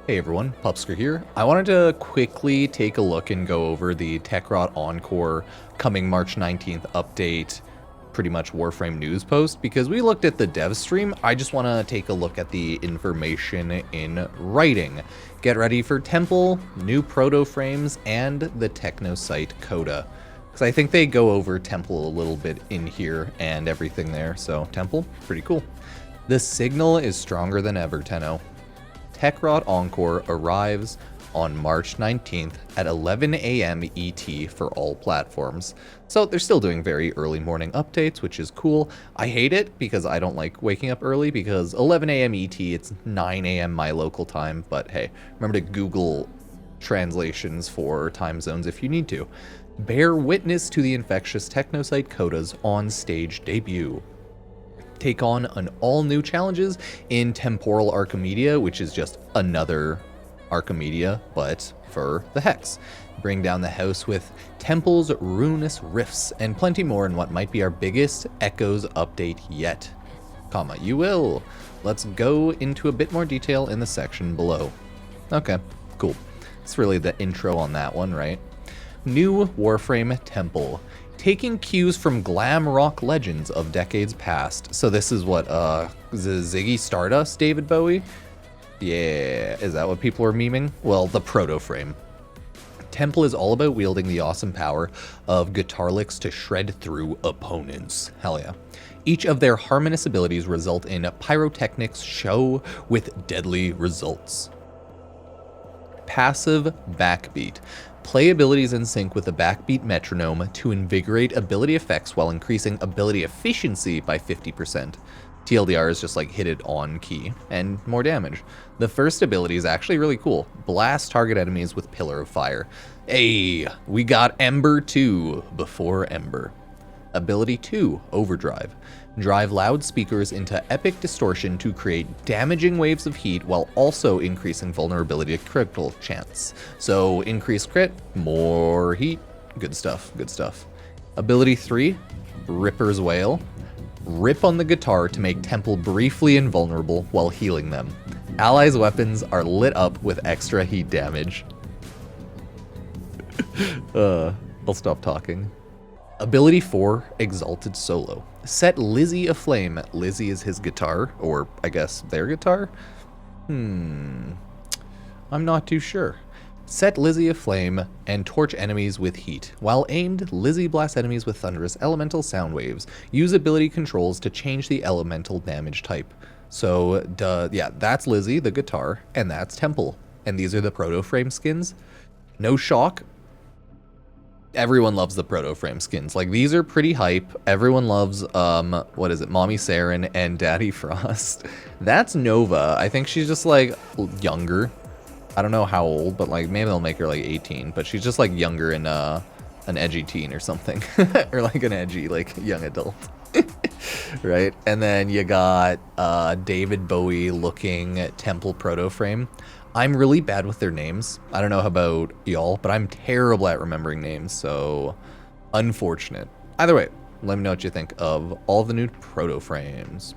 Hey everyone, Pupsker here. I wanted to quickly take a look and go over the Techrot Encore coming March 19th update, pretty much Warframe news post, because we looked at the Devstream. I just want to take a look at the information in writing. Get ready for Temple, new Protoframes, and the Technocyte Coda. Because I think they go over Temple a little bit in here and everything there, so Temple, pretty cool. The signal is stronger than ever, Tenno. Techrot Encore arrives on March 19th at 11 a.m. ET for all platforms. So they're still doing very early morning updates, which is cool. I hate it because I don't like waking up early because 11 a.m. ET, it's 9 a.m. my local time. But hey, remember to Google translations for time zones if you need to. Bear witness to the infectious Technocyte Coda's on-stage debut. Take on an all-new challenges in Temporal Archimedea, which is just another Archimedea, but for the Hex. Bring down the house with Temple's ruinous rifts, and plenty more in what might be our biggest Echoes update yet. You will. Let's go into a bit more detail in the section below. Okay, cool. It's really the intro on that one, right? New Warframe Temple. Taking cues from glam rock legends of decades past. So this is what, Ziggy Stardust, David Bowie? Yeah, is that what people are memeing? Well, the Protoframe. Temple is all about wielding the awesome power of guitar licks to shred through opponents. Hell yeah. Each of their harmonious abilities result in pyrotechnics show with deadly results. Passive backbeat. Play abilities in sync with the backbeat metronome to invigorate ability effects while increasing ability efficiency by 50%. TLDR is just like hit it on key and more damage. The first ability is actually really cool. Blast target enemies with Pillar of Fire. Hey, we got Ember 2 before Ember. Ability 2, Overdrive. Drive loudspeakers into epic distortion to create damaging waves of heat while also increasing vulnerability to critical chance. So increased crit, more heat. Good stuff, good stuff. Ability 3, Ripper's Wail. Rip on the guitar to make Temple briefly invulnerable while healing them. Allies' weapons are lit up with extra heat damage. I'll stop talking. Ability 4, Exalted Solo. Set Lizzie aflame. Lizzie is his guitar, or I guess their guitar? I'm not too sure. Set Lizzie aflame and torch enemies with heat. While aimed, Lizzie blasts enemies with thunderous elemental sound waves. Use ability controls to change the elemental damage type. So, yeah, that's Lizzie, the guitar, and that's Temple. And these are the Protoframe skins. No shock. Everyone loves the Protoframe skins. Like, these are pretty hype. Everyone loves, what is it, Mommy Saren and Daddy Frost. That's Nova. I think she's just, like, younger. I don't know how old, but, like, maybe they'll make her, like, 18. But she's just, like, younger and, an edgy teen or something. Or, like, an edgy, like, young adult. Right? And then you got, David Bowie-looking Temple Protoframe. I'm really bad with their names. I don't know about y'all, but I'm terrible at remembering names, so unfortunate. Either way, let me know what you think of all the new Protoframes.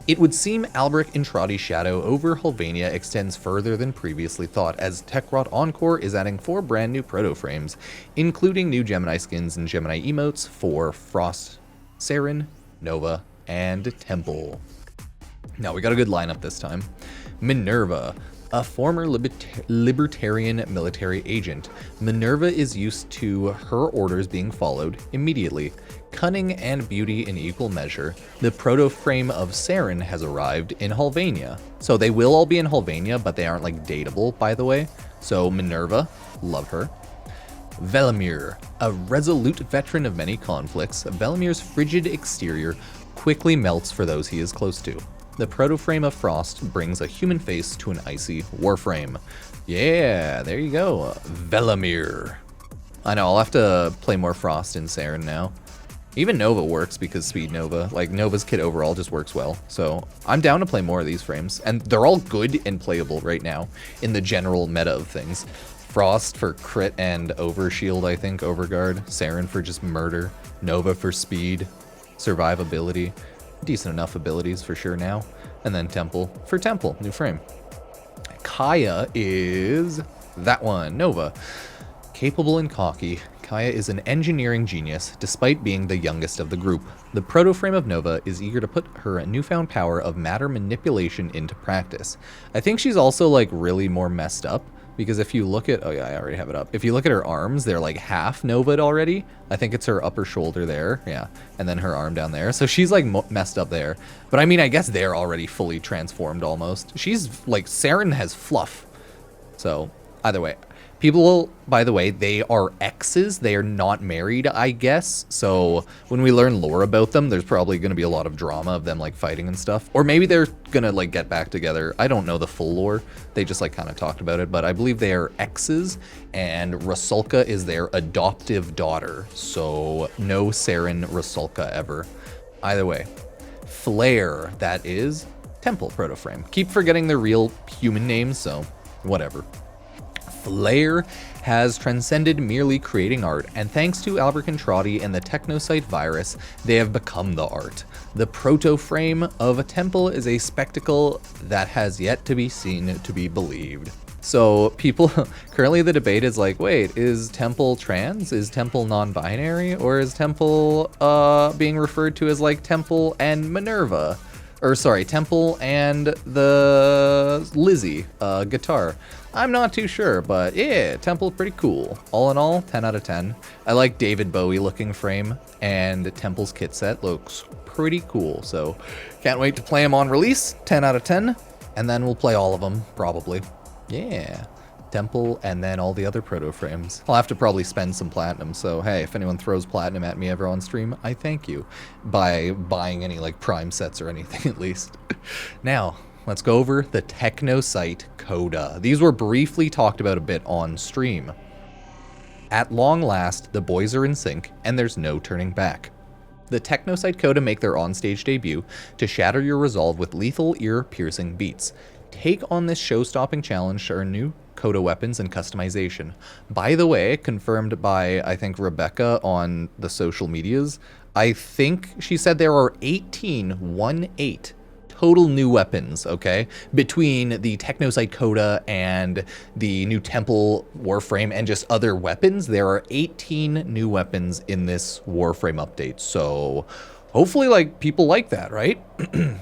It would seem Albrecht Intradi's shadow over Hulvania extends further than previously thought, as Techrot Encore is adding 4 brand new Protoframes, including new Gemini skins and Gemini emotes for Frost, Saren, Nova, and Temple. Now, we got a good lineup this time. Minerva. A former libertarian military agent, Minerva is used to her orders being followed immediately. Cunning and beauty in equal measure, the Protoframe of Saren has arrived in Hulvania. So they will all be in Hulvania, but they aren't like dateable, by the way. So Minerva, love her. Velimir. A resolute veteran of many conflicts, Velimir's frigid exterior quickly melts for those he is close to. The Protoframe of Frost brings a human face to an icy Warframe. Yeah, there you go, Velimir. I know, I'll have to play more Frost in Saren now. Even Nova works because Speed Nova, like Nova's kit overall just works well. So I'm down to play more of these frames. And they're all good and playable right now in the general meta of things. Frost for crit and overshield, I think, overguard. Saren for just murder. Nova for speed, survivability. Decent enough abilities for sure now. And then Temple for Temple, new frame. Kaya is that one, Nova. Capable and cocky, Kaya is an engineering genius, despite being the youngest of the group. The protoframe of Nova is eager to put her newfound power of matter manipulation into practice. I think she's also like really more messed up, because if you look at, oh yeah, I already have it up. If you look at her arms, they're like half Nova'd already. I think it's her upper shoulder there, yeah, and then her arm down there. So she's like messed up there. But I mean, I guess they're already fully transformed almost. She's like, Saren has fluff. So either way. People, by the way, they are exes. They are not married, I guess. So when we learn lore about them, there's probably going to be a lot of drama of them like fighting and stuff. Or maybe they're going to like get back together. I don't know the full lore. They just like kind of talked about it. But I believe they are exes, and Rusalka is their adoptive daughter. So no Saren Rusalka ever. Either way. Flare, that is Temple Protoframe. Keep forgetting their real human names, so whatever. Flare has transcended merely creating art, and thanks to Albercontrati and the Technocyte virus, they have become the art. The proto-frame of a temple is a spectacle that has yet to be seen to be believed. So people, currently the debate is like, wait, is Temple trans? Is Temple non-binary? Or is Temple being referred to as like Temple and Minerva? Or sorry, Temple and the Lizzie guitar. I'm not too sure, but yeah, Temple pretty cool. All in all, 10 out of 10. I like David Bowie looking frame, and Temple's kit set looks pretty cool. So can't wait to play them on release, 10 out of 10. And then we'll play all of them, probably. Yeah, Temple and then all the other proto-frames. I'll have to probably spend some platinum, so hey, if anyone throws platinum at me ever on stream, I thank you by buying any like prime sets or anything at least. Now, let's go over the Technocyte Coda. These were briefly talked about a bit on stream. At long last, the boys are in sync, and there's no turning back. The Technocyte Coda make their onstage debut to shatter your resolve with lethal, ear-piercing beats. Take on this show-stopping challenge to earn new Coda weapons and customization. By the way, confirmed by, I think, Rebecca on the social medias, I think she said there are 18 total new weapons, okay? Between the Technocyte Coda and the new Temple Warframe and just other weapons, there are 18 new weapons in this Warframe update. So hopefully, like, people like that, right?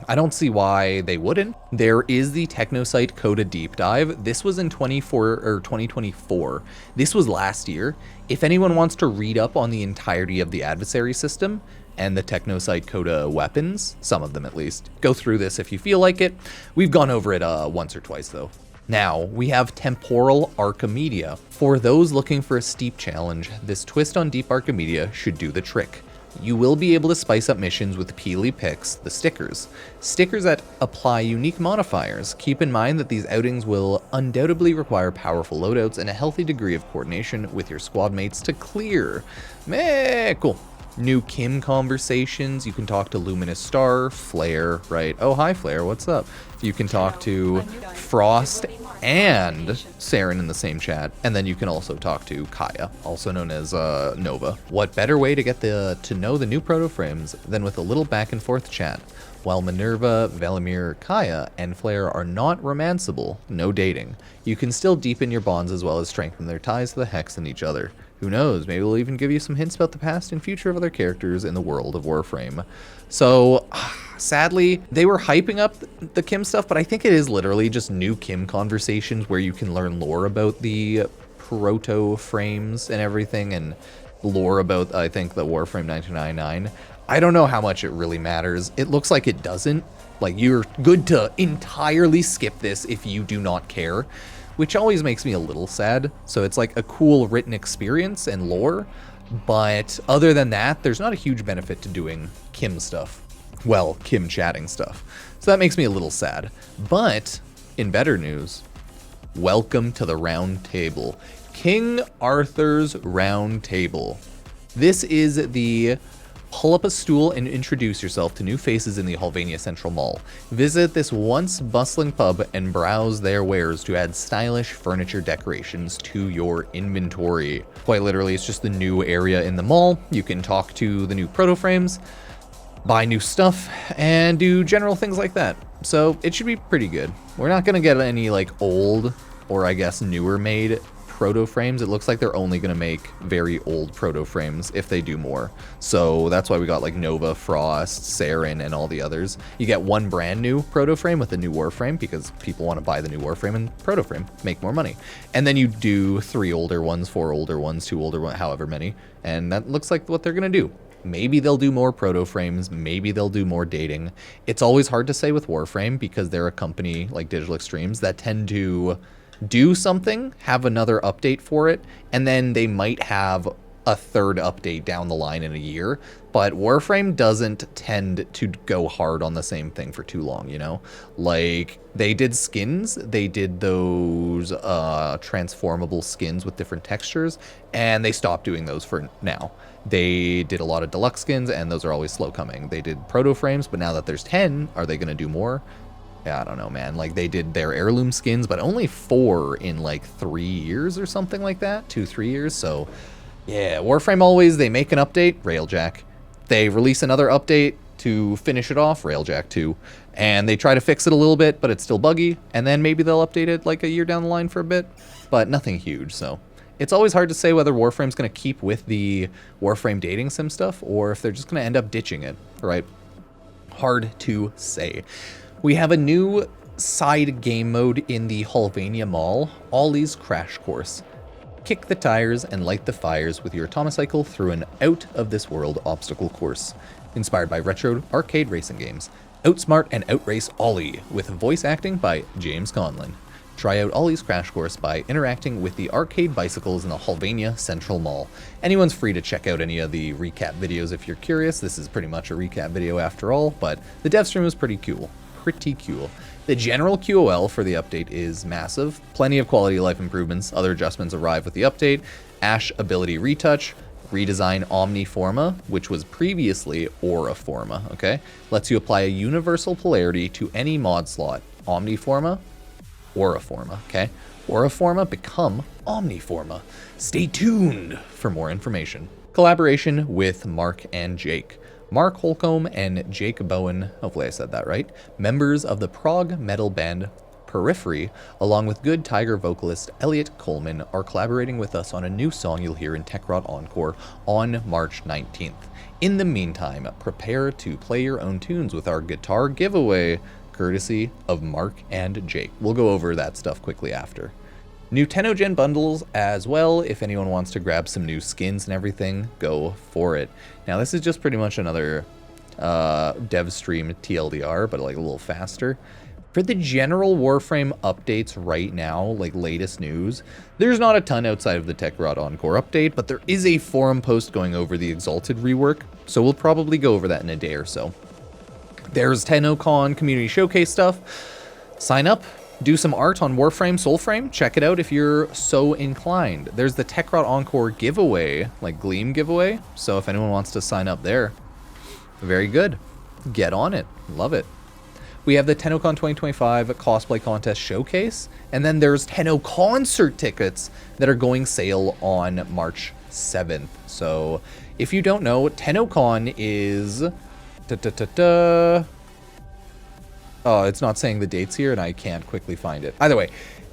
I don't see why they wouldn't. There is the Technocyte Coda Deep Dive. This was in 2024. This was last year. If anyone wants to read up on the entirety of the adversary system and the Technocyte Coda weapons, some of them at least, go through this if you feel like it. We've gone over it once or twice, though. Now, we have Temporal Archimedea. For those looking for a steep challenge, this twist on Deep Archimedea should do the trick. You will be able to spice up missions with Peely Picks, the stickers. Stickers that apply unique modifiers. Keep in mind that these outings will undoubtedly require powerful loadouts and a healthy degree of coordination with your squad mates to clear. Meh, cool. New Kim conversations. You can talk to Luminous Star, Flare, right? Oh, hi Flare, what's up? You can talk to Frost and Saren in the same chat, and then you can also talk to Kaya, also known as Nova. What better way to get to know the new proto-frames than with a little back and forth chat? While Minerva, Velimir, Kaya, and Flare are not romanceable, no dating, you can still deepen your bonds as well as strengthen their ties to the Hex and each other. Who knows, maybe we'll even give you some hints about the past and future of other characters in the world of Warframe. So, sadly, they were hyping up the Kim stuff, but I think it is literally just new Kim conversations where you can learn lore about the proto-frames and everything, and lore about, I think, the Warframe 1999. I don't know how much it really matters. It looks like it doesn't. Like, you're good to entirely skip this if you do not care, which always makes me a little sad. So it's like a cool written experience and lore, but other than that, there's not a huge benefit to doing Kim stuff. Well, Kim chatting stuff. So that makes me a little sad. But in better news, welcome to the round table. King Arthur's Round Table. This is the pull up a stool and introduce yourself to new faces in the Halvania Central Mall. Visit this once bustling pub and browse their wares to add stylish furniture decorations to your inventory. Quite literally, it's just the new area in the mall. You can talk to the new proto-frames, buy new stuff, and do general things like that. So it should be pretty good. We're not going to get any like old or I guess newer made Protoframes. It looks like they're only going to make very old Protoframes if they do more. So that's why we got like Nova, Frost, Saren, and all the others. You get one brand new Protoframe with a new Warframe because people want to buy the new Warframe and Protoframe, make more money. And then you do 3 older ones, 4 older ones, 2 older ones, however many. And that looks like what they're going to do. Maybe they'll do more Protoframes, maybe they'll do more dating. It's always hard to say with Warframe because they're a company like Digital Extremes that tend to do something, have another update for it, and then they might have a third update down the line in a year. But Warframe doesn't tend to go hard on the same thing for too long, you know? Like, they did skins, they did those transformable skins with different textures, and they stopped doing those for now. They did a lot of deluxe skins, and those are always slow coming. They did Protoframes, but now that there's 10, are they going to do more? Yeah, I don't know, man. Like, they did their heirloom skins, but only 4 in, like, 3 years or something like that. 2-3 years, so... yeah, Warframe always, they make an update, Railjack. They release another update to finish it off, Railjack 2. And they try to fix it a little bit, but it's still buggy. And then maybe they'll update it, like, a year down the line for a bit. But nothing huge, so... it's always hard to say whether Warframe's going to keep with the Warframe dating sim stuff, or if they're just going to end up ditching it, right? Hard to say. We have a new side game mode in the Hulvania Mall, Ollie's Crash Course. Kick the tires and light the fires with your Automocycle through an out-of-this-world obstacle course. Inspired by retro arcade racing games. Outsmart and outrace Ollie, with voice acting by James Conlon. Try out Ollie's Crash Course by interacting with the arcade bicycles in the Hulvania Central Mall. Anyone's free to check out any of the recap videos if you're curious. This is pretty much a recap video after all, but the dev stream was pretty cool. The general QOL for the update is massive. Plenty of quality of life improvements. Other adjustments arrive with the update. Ash ability retouch. Redesign Omniforma, which was previously Auraforma, okay? Lets you apply a universal polarity to any mod slot. Omniforma, Auraforma, okay? Auraforma become Omniforma. Stay tuned for more information. Collaboration with Mark and Jake. Mark Holcomb and Jake Bowen, hopefully I said that right, members of the prog metal band Periphery, along with Good Tiger vocalist Elliot Coleman, are collaborating with us on a new song you'll hear in Techrot Encore on March 19th. In the meantime, prepare to play your own tunes with our guitar giveaway, courtesy of Mark and Jake. We'll go over that stuff quickly after. New Tennogen bundles as well. If anyone wants to grab some new skins and everything, go for it. Now this is just pretty much another Devstream TLDR, but like a little faster. For the general Warframe updates right now, like latest news, there's not a ton outside of the Techrot Encore update, but there is a forum post going over the Exalted rework, so we'll probably go over that in a day or so. There's TennoCon community showcase stuff. Sign up. Do some art on Warframe Soulframe. Check it out if you're so inclined. There's the Techrot Encore giveaway, like Gleam giveaway. So if anyone wants to sign up there, very good. Get on it. Love it. We have the TennoCon 2025 cosplay contest showcase. And then there's Tenno concert tickets that are going sale on March 7th. So if you don't know, TennoCon is... oh, it's not saying the dates here, and I can't quickly find it. Either way,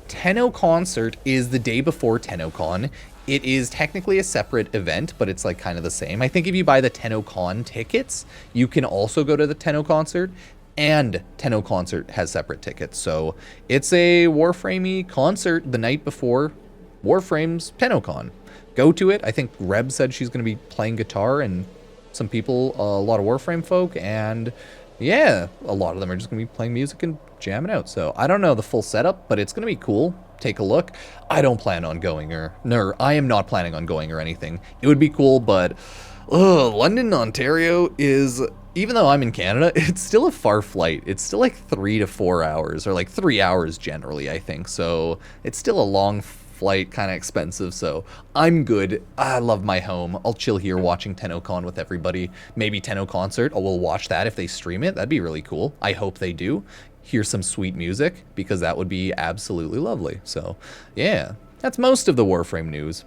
Tenno Concert is the day before TennoCon. It is technically a separate event, but it's like kind of the same. I think if you buy the TennoCon tickets, you can also go to the Tenno Concert, and Tenno Concert has separate tickets. So it's a Warframe-y concert the night before Warframe's TennoCon. Go to it. I think Reb said she's going to be playing guitar, and some people, a lot of Warframe folk, and... yeah, a lot of them are just going to be playing music and jamming out. So I don't know the full setup, but it's going to be cool. Take a look. I don't plan on going I am not planning on going or anything. It would be cool, but London, Ontario is, even though I'm in Canada, it's still a far flight. It's still like 3 to 4 hours, or like 3 hours generally, I think. So it's still a long flight, kind of expensive, so I'm good. I love my home. I'll chill here watching TennoCon with everybody. Maybe Tenno Concert. Oh, we'll watch that if they stream it. That'd be really cool. I hope they do. Hear some sweet music, because that would be absolutely lovely. So, yeah, that's most of the Warframe news.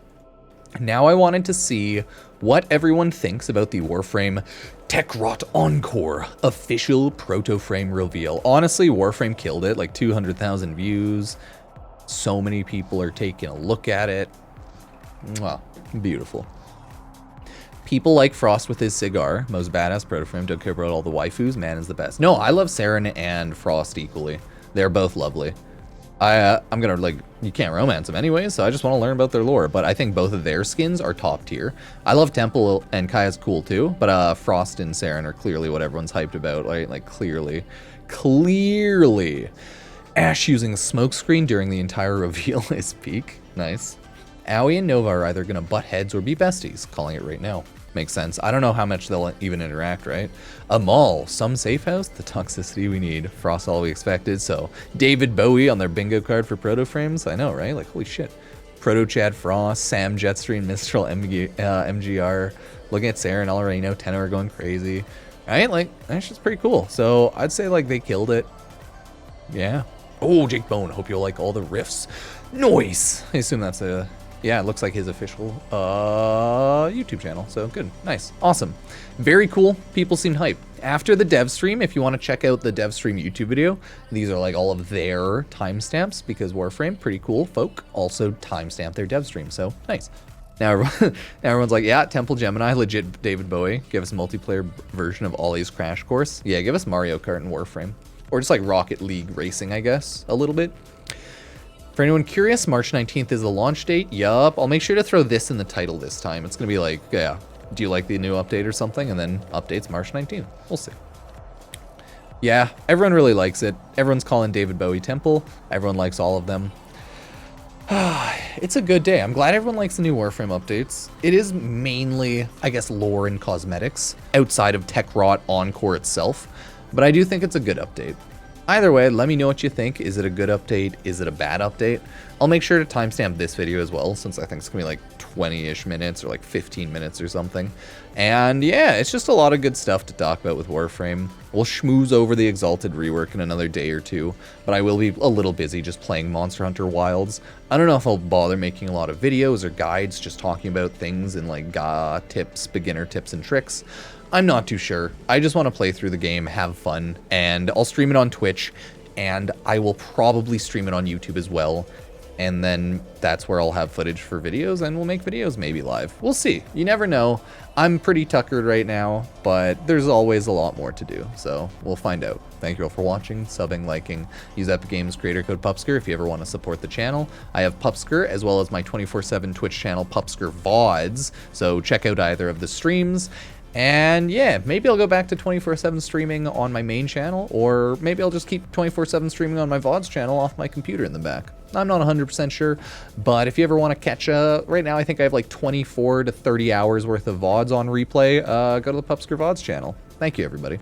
Now I wanted to see what everyone thinks about the Warframe Techrot Encore official Protoframe reveal. Honestly, Warframe killed it, like 200,000 views. So many people are taking a look at it. Wow, beautiful. People like Frost with his cigar. Most badass Protoframe. Don't care about all the waifus. Man is the best. No, I love Saren and Frost equally. They're both lovely. I'm gonna, like, you can't romance them anyway, so I just want to learn about their lore, but I think both of their skins are top tier. I love Temple, and Kaya's cool too, but Frost and Saren are clearly what everyone's hyped about, right? Like, clearly. Ash using a smokescreen during the entire reveal is peak. Nice. Aoi and Nova are either gonna butt heads or be besties, calling it right now. Makes sense. I don't know how much they'll even interact, right? A mall, some safe house, the toxicity we need. Frost all we expected. So David Bowie on their bingo card for Protoframes. I know, right? Like, holy shit. Proto Chad Frost, Sam Jetstream, Mistral, MGR. Looking at Saren, already know Tenno are going crazy. Right? Like, that's just pretty cool. So I'd say, like, they killed it. Yeah. Oh, Jake Bone. Hope you'll like all the riffs. Noise. I assume that's a... Yeah, it looks like his official YouTube channel, so good, nice, awesome. Very cool, people seemed hyped. After the Devstream, if you want to check out the Devstream YouTube video, these are like all of their timestamps, because Warframe, pretty cool folk, also timestamp their Devstream, so nice. Now everyone's like, yeah, Temple Gemini, legit David Bowie, give us a multiplayer version of Ollie's Crash Course. Yeah, give us Mario Kart and Warframe. Or just like Rocket League racing, I guess, a little bit. For anyone curious, March 19th is the launch date. Yup. I'll make sure to throw this in the title this time. It's going to be like, yeah, do you like the new update or something? And then updates March 19th. We'll see. Yeah, everyone really likes it. Everyone's calling David Bowie Temple. Everyone likes all of them. It's a good day. I'm glad everyone likes the new Warframe updates. It is mainly, I guess, lore and cosmetics outside of Techrot Encore itself. But I do think it's a good update. Either way, let me know what you think. Is it a good update? Is it a bad update? I'll make sure to timestamp this video as well, since I think it's gonna be like 20-ish minutes or like 15 minutes or something. And yeah, it's just a lot of good stuff to talk about with Warframe. We'll schmooze over the Exalted rework in another day or two, but I will be a little busy just playing Monster Hunter Wilds. I don't know if I'll bother making a lot of videos or guides just talking about things and like tips, beginner tips and tricks. I'm not too sure. I just want to play through the game, have fun, and I'll stream it on Twitch, and I will probably stream it on YouTube as well. And then that's where I'll have footage for videos, and we'll make videos maybe live. We'll see. You never know. I'm pretty tuckered right now, but there's always a lot more to do, so we'll find out. Thank you all for watching, subbing, liking. Use Epic Games creator code Pupsker if you ever want to support the channel. I have Pupsker as well as my 24/7 Twitch channel, Pupsker VODs, so check out either of the streams. And yeah, maybe I'll go back to 24/7 streaming on my main channel, or maybe I'll just keep 24/7 streaming on my VODs channel off my computer in the back. I'm not 100% sure, but if you ever want to catch right now I think I have like 24 to 30 hours worth of VODs on replay, go to the Pupsker VODs channel. Thank you, everybody.